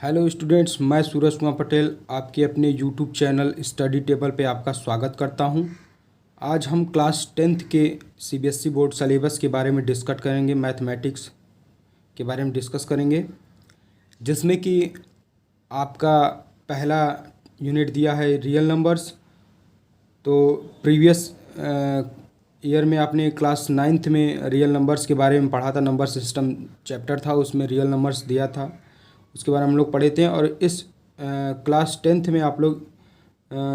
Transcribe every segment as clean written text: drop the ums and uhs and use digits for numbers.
Hello students, मैं सूरज कुमार पटेल आपके अपने यूट्यूब चैनल स्टडी टेबल पे आपका स्वागत करता हूं। आज हम क्लास 10th के सीबीएसई बोर्ड सिलेबस के बारे में डिस्कस करेंगे, मैथमेटिक्स के बारे में डिस्कस करेंगे, जिसमें कि आपका पहला यूनिट दिया है रियल नंबर्स। तो प्रीवियस ईयर में आपने क्लास 9th में रियल नंबर्स के बारे में पढ़ा था, नंबर सिस्टम चैप्टर था, उसमें रियल नंबर्स दिया था, उसके बारे में हम लोग पढ़े थे। और इस क्लास 10th में आप लोग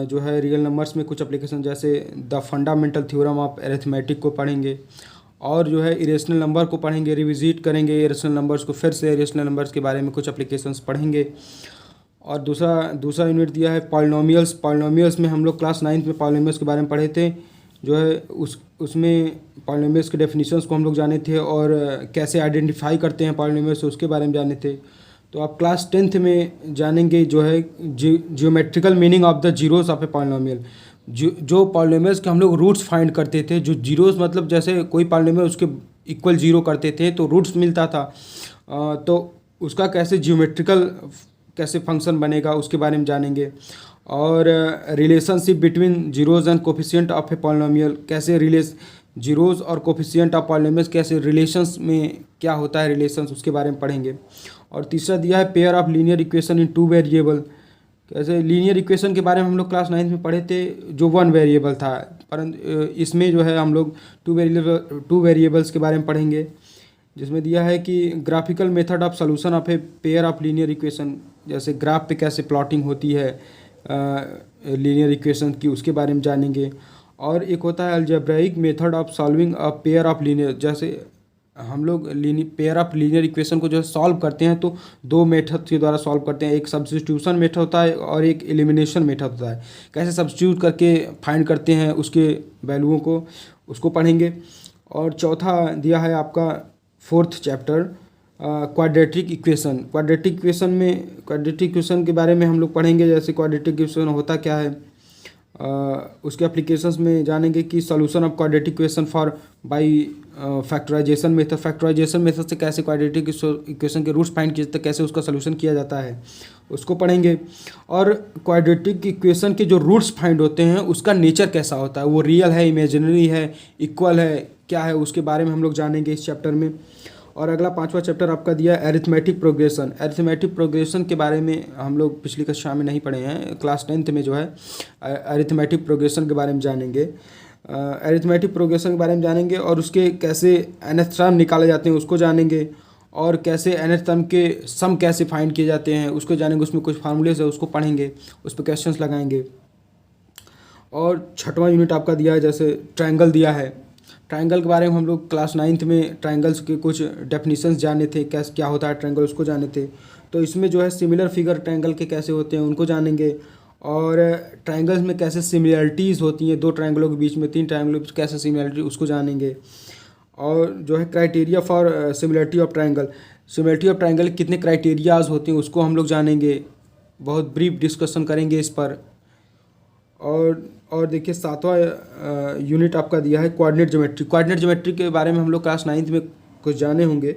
जो है रियल नंबर्स में कुछ एप्लीकेशन जैसे the fundamental theorem of arithmetic को पढ़ेंगे, और जो है इरेशनल नंबर को पढ़ेंगे, रिविजिट करेंगे इरेशनल नंबर्स को, फिर से इरेशनल नंबर्स के बारे में कुछ एप्लीकेशंस पढ़ेंगे। और दूसरा यूनिट दिया है पॉलिनोमियल्स। पॉलिनोमियल्स में हम लोग क्लास 9th में पॉलिनोमियल्स के बारे में पढ़े थे, जो है उसमें पॉलिनोमियल्स के डेफिनेशंस को हम लोग जाने थे, और कैसे आइडेंटिफाई करते हैं पॉलिनोमियल्स उसके बारे में जाने थे। तो आप क्लास 10th में जानेंगे जो है geometrical meaning of the zeros of a polynomial. जो पॉलिनोमियल्स के हम लोग रूट्स फाइंड करते थे, जो जीरोस मतलब जैसे कोई पॉलिनोमियल उसके इक्वल जीरो करते थे तो रूट्स मिलता था, तो उसका कैसे जियोमेट्रिकल कैसे फंक्शन बनेगा उसके बारे में जानेंगे। और relationship between zeros and coefficient of a polynomial, कैसे जीरोज और कोफिशिएंट ऑफ पॉलिनोमियल्स कैसे रिलेशंस में क्या होता है रिलेशंस, उसके बारे में पढ़ेंगे। और तीसरा दिया है pair of linear equation in two variable. कैसे लीनियर इक्वेशन के बारे में हम लोग क्लास 9th में पढ़े थे, जो वन वेरिएबल था, परंतु इसमें जो है हम लोग टू वेरिएबल्स के बारे में पढ़ेंगे, जिसमें दिया है कि graphical method of solution of a pair of linear equation, जैसे ग्राफ पे कैसे प्लॉटिंग होती है लीनियर इक्वेशन की, उसके बारे में जानेंगे। और एक होता है algebraic method of solving a pair of linear, जैसे हम लोग पेयर ऑफ लीनियर इक्वेशन को जो सॉल्व करते हैं तो दो मेथड के द्वारा सॉल्व करते हैं, एक सब्स्टिट्यूशन मेथड होता है और एक एलिमिनेशन मेथड होता है। कैसे सब्स्टिट्यूट करके फाइंड करते हैं उसके वैल्यूओं को, उसको पढ़ेंगे। और चौथा दिया है आपका 4th chapter quadratic equation. Quadratic equation के बारे में हम लोग पढ़ेंगे, जैसे क्वाड्रेटिक इक्वेशन होता क्या है, उसके एप्लीकेशंस में जानेंगे कि solution of quadratic equation for by factorization method से कैसे क्वाड्रेटिक इक्वेशन के रूट्स फाइंड किए जाते हैं, कैसे उसका सॉल्यूशन किया जाता है, उसको पढ़ेंगे। और क्वाड्रेटिक इक्वेशन के जो रूट्स फाइंड होते हैं उसका नेचर कैसा होता है, वो रियल है, इमेजिनरी है, इक्वल है, क्या है, उसके बारे में हम लोग जानेंगे इस चैप्टर में। और अगला 5वां चैप्टर आपका दिया है अरिथमेटिक प्रोग्रेशन। अरिथमेटिक प्रोग्रेशन के बारे में हम लोग पिछली कक्षा में नहीं पढ़े हैं, क्लास 10th में जो है अरिथमेटिक प्रोग्रेशन के बारे में जानेंगे। अरिथमेटिक प्रोग्रेशन के बारे में जानेंगे, और उसके कैसे nth टर्म निकाले जाते हैं उसको जानेंगे, और कैसे nth टर्म के सम कैसे फाइंड किए जाते हैं उसको जानेंगे। उसमें कुछ फार्मूलेज है उसको पढ़ेंगे, उस पर क्वेश्चंस लगाएंगे। और 6वां यूनिट आपका दिया है, जैसे ट्रायंगल दिया है। ट्रायंगल के बारे में हम लोग क्लास 9th में ट्रायंगल्स के कुछ डेफिनेशंस जाने थे, कैसे क्या होता है ट्रायंगल उसको जाने थे। तो इसमें जो है सिमिलर फिगर ट्रायंगल के कैसे होते हैं उनको जानेंगे, और ट्रायंगल्स में कैसे सिमिलरिटीज़ होती हैं, दो ट्रायंगलों के बीच में, तीन ट्रायंगलों के बीच कैसे सिमिलरिटी उसको जानेंगे। और जो है criteria for similarity of triangle कितने क्राइटेरियाज होते हैं उसको हम लोग जानेंगे, बहुत ब्रीफ डिस्कशन करेंगे इस पर। और देखिए 7वां यूनिट आपका दिया है कोऑर्डिनेट ज्योमेट्री के बारे में हम लोग क्लास 9th में कुछ जाने होंगे।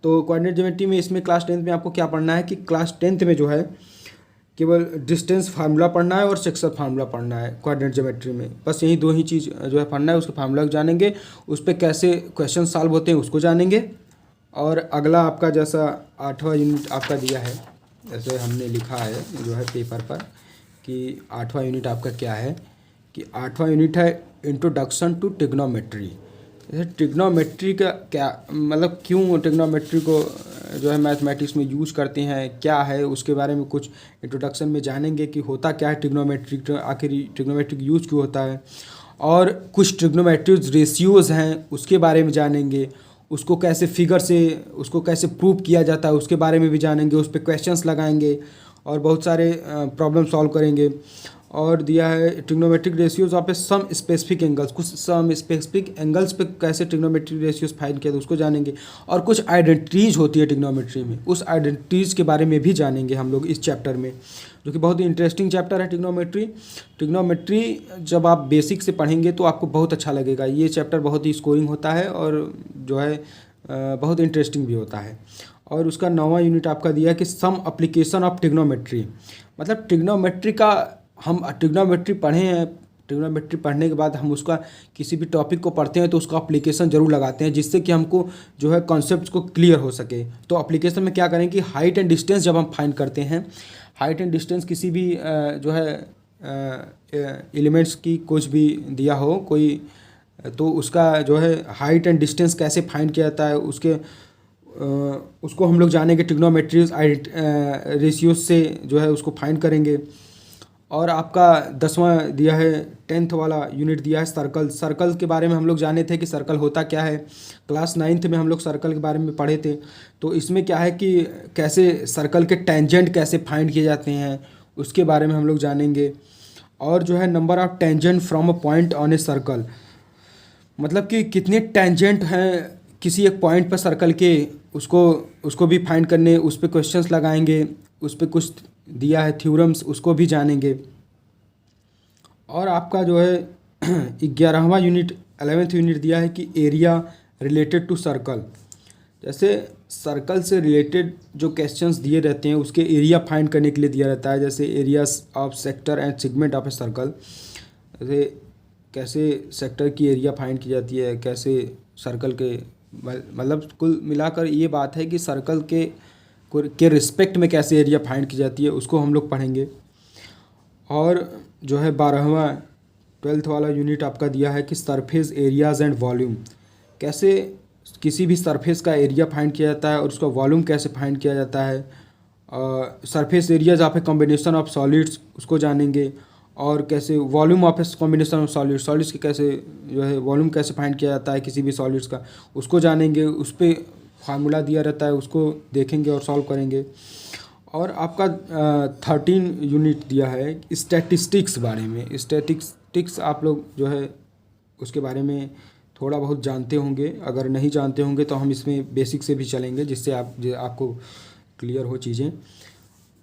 तो कोऑर्डिनेट ज्योमेट्री में इसमें क्लास 10th में आपको क्या पढ़ना है कि क्लास 10th में जो है केवल डिस्टेंस फार्मूला पढ़ना है और सेक्शन फार्मूला पढ़ना है कोऑर्डिनेट ज्योमेट्री में, बस यही दो ही चीज़ जो है पढ़ना है। उसके फार्मूला जानेंगे, उस पर कैसे क्वेश्चन सॉल्व होते हैं उसको जानेंगे। और अगला आपका जैसा 8वां यूनिट आपका दिया है, जैसे हमने लिखा है जो है पेपर पर कि 8वां यूनिट आपका क्या है, कि 8वां यूनिट है इंट्रोडक्शन टू ट्रिग्नोमेट्री। जैसे ट्रिग्नोमेट्री का क्या मतलब, क्यों ट्रिग्नोमेट्री को जो है मैथमेटिक्स में यूज करते हैं, क्या है उसके बारे में कुछ इंट्रोडक्शन में जानेंगे कि होता क्या है ट्रिग्नोमेट्री, आखिर ट्रिग्नोमेट्री यूज क्यों होता है। और कुछ ट्रिग्नोमेट्रिक रेशियोज हैं उसके बारे में जानेंगे, उसको कैसे फिगर से उसको कैसे प्रूव किया जाता है उसके बारे में भी जानेंगे, उस पर क्वेश्चंस लगाएंगे और बहुत सारे प्रॉब्लम सॉल्व करेंगे। और दिया है trigonometric ratios of a some specific angles, कुछ सम स्पेसिफिक एंगल्स पे कैसे ट्रिग्नोमेट्रिक रेशियोज फाइंड किया तो उसको जानेंगे। और कुछ आइडेंटिटीज होती है ट्रिग्नोमेट्री में, उस आइडेंटिटीज के बारे में भी जानेंगे हम लोग इस चैप्टर में, जो कि बहुत ही इंटरेस्टिंग चैप्टर है ट्रिग्नोमेट्री जब आप बेसिक से पढ़ेंगे तो आपको बहुत अच्छा लगेगा। ये चैप्टर बहुत ही स्कोरिंग होता है और जो है बहुत इंटरेस्टिंग भी होता है। और उसका 9वां यूनिट आपका दिया है कि सम एप्लीकेशन ऑफ ट्रिग्नोमेट्री। मतलब ट्रिग्नोमेट्री का हम ट्रिग्नोमेट्री पढ़े हैं, ट्रिग्नोमेट्री पढ़ने के बाद हम उसका किसी भी टॉपिक को पढ़ते हैं तो उसका एप्लीकेशन जरूर लगाते हैं, जिससे कि हमको जो है कॉन्सेप्ट को क्लियर हो सके। तो एप्लीकेशन में क्या करें कि हाइट एंड डिस्टेंस जब हम फाइंड करते हैं, हाइट एंड डिस्टेंस किसी भी जो है एलिमेंट्स की कुछ भी दिया हो कोई, तो उसका जो है हाइट एंड डिस्टेंस कैसे फाइंड किया जाता है उसको हम लोग जानेंगे। ट्रिग्नोमेट्री रेशियोज से जो है उसको फाइंड करेंगे। और आपका 10वां दिया है, 10th वाला यूनिट दिया है सर्कल। सर्कल के बारे में हम लोग जाने थे कि सर्कल होता क्या है। क्लास 9th में हम लोग सर्कल के बारे में पढ़े थे। तो इसमें क्या है कि कैसे सर्कल के टेंजेंट कैसे फाइंड किए जाते हैं उसके बारे में हम लोग जानेंगे। और जो है number of tangent from a point on a circle, मतलब कि कितने टेंजेंट हैं किसी एक पॉइंट पर सर्कल के, उसको भी फाइंड करने, उस पर क्वेश्चंस लगाएंगे, उस पर कुछ दिया है थ्योरम्स, उसको भी जानेंगे। और आपका जो है 11वां यूनिट 11th यूनिट दिया है कि एरिया रिलेटेड टू सर्कल। जैसे सर्कल से रिलेटेड जो क्वेश्चंस दिए रहते हैं उसके एरिया फाइंड करने के लिए दिया रहता है। जैसे areas of sector and segment of a circle, जैसे कैसे सेक्टर की एरिया फाइंड की जाती है, कैसे सर्कल के, मतलब कुल मिलाकर ये बात है कि सर्कल के रिस्पेक्ट में कैसे एरिया फाइंड की जाती है उसको हम लोग पढ़ेंगे। और जो है 12वां 12th वाला यूनिट आपका दिया है कि सरफेस एरियाज एंड वॉल्यूम, कैसे किसी भी सरफेस का एरिया फाइंड किया जाता है और उसका वॉल्यूम कैसे फाइंड किया जाता है। Surface areas of a combination of solids, उसको जानेंगे। और कैसे volume of a combination of solids, solids के कैसे जो है वॉल्यूम कैसे फाइंड किया जाता है किसी भी सॉलिड्स का, उसको जानेंगे। उस पर फार्मूला दिया रहता है, उसको देखेंगे और सॉल्व करेंगे। और आपका 13 यूनिट दिया है स्टैटिस्टिक्स बारे में। स्टैटिस्टिक्स आप लोग जो है उसके बारे में थोड़ा बहुत जानते होंगे, अगर नहीं जानते होंगे तो हम इसमें बेसिक से भी चलेंगे जिससे आपको क्लियर हो चीज़ें।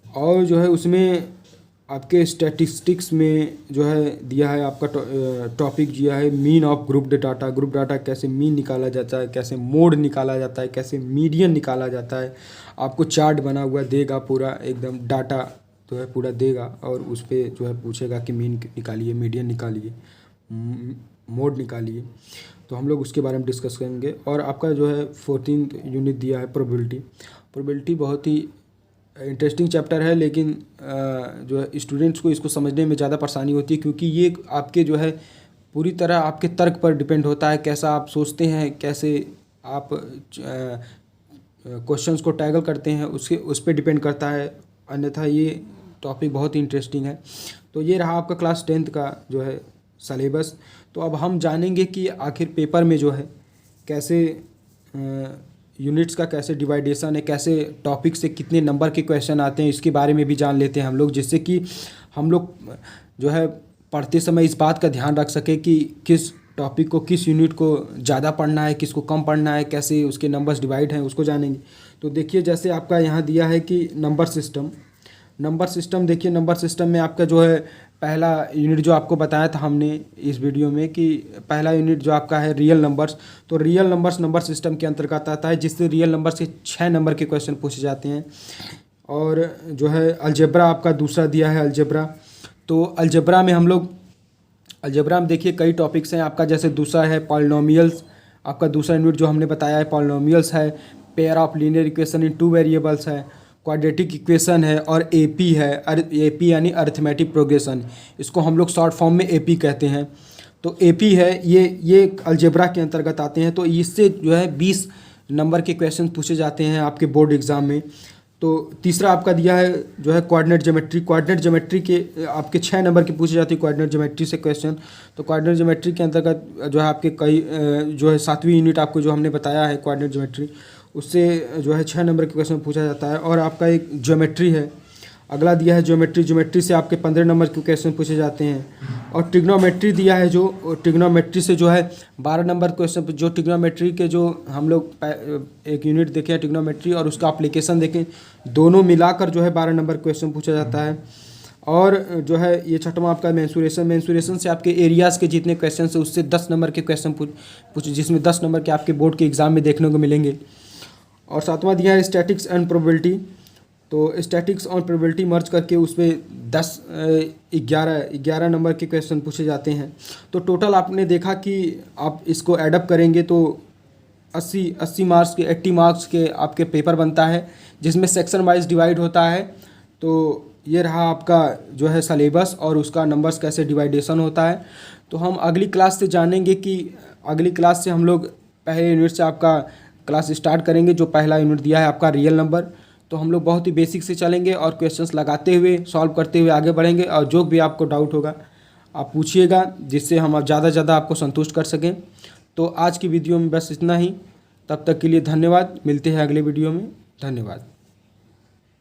और जो है उसमें आपके स्टैटिस्टिक्स में जो है दिया है आपका टॉपिक दिया है mean of group data. Group data कैसे मीन निकाला जाता है, कैसे मोड निकाला जाता है, कैसे मीडियन निकाला जाता है। आपको चार्ट बना हुआ देगा, पूरा एकदम डाटा जो है पूरा देगा और उस पर जो है पूछेगा कि मीन निकालिए, मीडियन निकालिए, मोड निकालिए। तो हम लोग उसके बारे में डिस्कस करेंगे। और आपका जो है 14th यूनिट दिया है प्रोबेबिलिटी। प्रोबेबिलिटी बहुत ही इंटरेस्टिंग चैप्टर है, लेकिन जो है स्टूडेंट्स को इसको समझने में ज़्यादा परेशानी होती है, क्योंकि ये आपके जो है पूरी तरह आपके तर्क पर डिपेंड होता है, कैसा आप सोचते हैं, कैसे आप क्वेश्चंस को टैकल करते हैं, उस पर डिपेंड करता है। अन्यथा ये टॉपिक बहुत ही इंटरेस्टिंग है। तो ये रहा आपका क्लास 10th का जो है सलेबस। तो अब हम जानेंगे कि आखिर पेपर में जो है कैसे यूनिट्स का कैसे डिवाइडेशन है, कैसे टॉपिक से कितने नंबर के क्वेश्चन आते हैं, इसके बारे में भी जान लेते हैं हम लोग, जिससे कि हम लोग जो है पढ़ते समय इस बात का ध्यान रख सके कि किस टॉपिक को, किस यूनिट को ज़्यादा पढ़ना है, किसको कम पढ़ना है, कैसे उसके नंबर्स डिवाइड हैं उसको जानेंगे। तो देखिए जैसे आपका यहाँ दिया है कि नंबर सिस्टम देखिए नंबर सिस्टम में आपका जो है पहला यूनिट जो आपको बताया था हमने इस वीडियो में कि पहला यूनिट जो आपका है रियल नंबर्स। तो रियल नंबर्स नंबर सिस्टम के अंतर्गत आता है, जिससे रियल नंबर से 6 नंबर के क्वेश्चन पूछे जाते हैं। और जो है अलजेब्रा आपका दूसरा दिया है अलजेब्रा। तो अलजेब्रा में हम लोग अलजेब्रा में देखिए कई टॉपिक्स हैं आपका, जैसे दूसरा है पॉलिनोमियल्स। आपका दूसरा यूनिट जो हमने बताया है पॉलिनोमियल्स है, pair of linear equation in 2 variables है, क्वाड्रेटिक इक्वेशन है, और एपी है। एपी यानी अरिथमेटिक प्रोग्रेशन, इसको हम लोग शॉर्ट फॉर्म में एपी कहते हैं। तो एपी है, ये अलजेब्रा के अंतर्गत आते हैं। तो इससे जो है 20 नंबर के क्वेश्चन पूछे जाते हैं आपके बोर्ड एग्ज़ाम में। तो तीसरा आपका दिया है जो है कोऑर्डिनेट ज्योमेट्री। कोऑर्डिनेट ज्योमेट्री के आपके 6 नंबर की पूछी जाती है कोऑर्डिनेट ज्योमेट्री से क्वेश्चन। तो कोऑर्डिनेट ज्योमेट्री के अंतर्गत जो है आपके कई जो है 7वीं यूनिट आपको जो हमने बताया है कोऑर्डिनेट ज्योमेट्री, उससे जो है 6 नंबर के क्वेश्चन पूछा जाता है। और आपका एक ज्योमेट्री है, अगला दिया है ज्योमेट्री। ज्योमेट्री से आपके 15 नंबर के क्वेश्चन पूछे जाते हैं। और ट्रिग्नोमेट्री दिया है, जो ट्रिग्नोमेट्री से जो है 12 नंबर क्वेश्चन, जो ट्रिग्नोमेट्री के जो हम लोग एक यूनिट देखें ट्रिग्नोमेट्री और उसका एप्लीकेशन देखें, दोनों मिलाकर जो है 12 नंबर क्वेश्चन पूछा जाता है। और जो है ये 6वां आपका मेंसुरेशन से आपके एरियाज़ के जितने क्वेश्चन है उससे 10 नंबर के क्वेश्चन जिसमें 10 नंबर के आपके बोर्ड के एग्ज़ाम में देखने को मिलेंगे। और सातवां दिया है स्टैटिक्स एंड प्रोबेबिलिटी। तो स्टैटिक्स और प्रोबेबिलिटी मर्ज करके उस पर 11 नंबर के क्वेश्चन पूछे जाते हैं। तो टोटल आपने देखा कि आप इसको एडअप करेंगे तो 80 मार्क्स के 80 मार्क्स के आपके पेपर बनता है, जिसमें सेक्शन वाइज डिवाइड होता है। तो ये रहा आपका जो है सलेबस और उसका नंबर्स कैसे डिवाइडेशन होता है। तो हम अगली क्लास से जानेंगे कि अगली क्लास से हम लोग पहले यूनिट से आपका क्लास स्टार्ट करेंगे। जो पहला यूनिट दिया है आपका रियल नंबर, तो हम लोग बहुत ही बेसिक से चलेंगे और क्वेश्चंस लगाते हुए सॉल्व करते हुए आगे बढ़ेंगे। और जो भी आपको डाउट होगा आप पूछिएगा, जिससे हम अब ज़्यादा से ज़्यादा आपको संतुष्ट कर सकें। तो आज की वीडियो में बस इतना ही। तब तक के लिए धन्यवाद। मिलते हैं अगले वीडियो में। धन्यवाद।